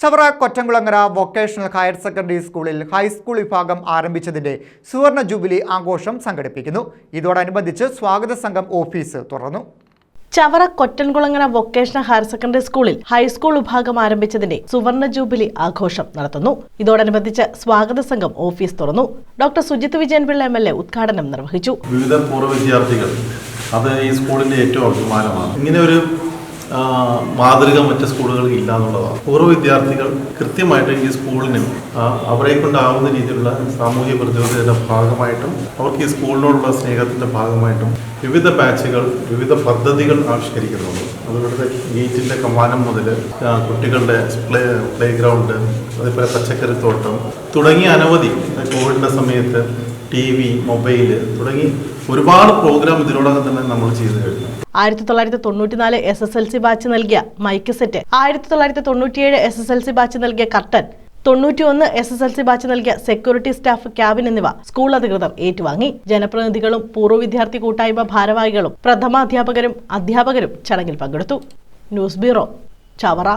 Chavara Kottamkulangara vocational higher secondary സ്കൂളിൽ high school വിഭാഗം ആരംഭിച്ചതിന്റെ സുവർണ ജൂബിലി ആഘോഷം സംഘടിപ്പിക്കുന്നു. ഇതോടനുബന്ധിച്ച് സ്വാഗത സംഘം ഓഫീസ് തുറന്നു. Chavara Kottankulangara vocational higher secondary സ്കൂളിൽ ഹൈസ്കൂൾ വിഭാഗം ആരംഭിച്ചതിന്റെ സുവർണ ജൂബിലി ആഘോഷം നടത്തുന്നു. ഇതോടനുബന്ധിച്ച് സ്വാഗത സംഘം ഓഫീസ് തുറന്നു. ഡോക്ടർ സുജിത് വിജയൻപിള്ള MLA ഉദ്ഘാടനം നിർവഹിച്ചു. വിവിധ പൂർവ്വ വിദ്യാർത്ഥികൾ അത് ഈ സ്കൂളിന്റെ ഏറ്റവും അഭിമാനമാണ്. ഇങ്ങനെ ഒരു മാതൃക മറ്റ് സ്കൂളുകളിൽ ഇല്ല എന്നുള്ളതാണ്. പൂർവ്വ വിദ്യാർത്ഥികൾ കൃത്യമായിട്ട് ഈ സ്കൂളിനും അവരെ കൊണ്ടാവുന്ന രീതിയിലുള്ള സാമൂഹ്യ പ്രതിബദ്ധതയുടെ ഭാഗമായിട്ടും അവർക്ക് ഈ സ്കൂളിനോടുള്ള സ്നേഹത്തിന്റെ ഭാഗമായിട്ടും വിവിധ ബാച്ചുകൾ വിവിധ പദ്ധതികൾ ആവിഷ്കരിക്കുന്നുണ്ട്. അതുപോലെ ഗേറ്റിന്റെ കമാനം മുതൽ കുട്ടികളുടെ പ്ലേ ഗ്രൗണ്ട്, അതേപോലെ പച്ചക്കറിത്തോട്ടം തുടങ്ങിയ അനവധി കോവിഡിന്റെ സമയത്ത് TV, മൊബൈല് തുടങ്ങി ഒരുപാട് പ്രോഗ്രാം ഇതിനോടകം തന്നെ നമ്മൾ ചെയ്തു കഴിഞ്ഞു. 1994 SSLC ബാച്ച് നൽകിയ മൈക്ക് സെറ്റ്, 1997 SSLC ബാച്ച് നൽകിയ കർട്ടൻ, 91 SSLC ബാച്ച് നൽകിയ സെക്യൂരിറ്റി സ്റ്റാഫ് ക്യാബിൻ എന്നിവ സ്കൂൾ അധികൃതർ ഏറ്റുവാങ്ങി. ജനപ്രതിനിധികളും പൂർവ്വ വിദ്യാർത്ഥി കൂട്ടായ്മ ഭാരവാഹികളും പ്രഥമാധ്യാപകരും അധ്യാപകരും ചടങ്ങിൽ പങ്കെടുത്തു. News bureau, Chavara.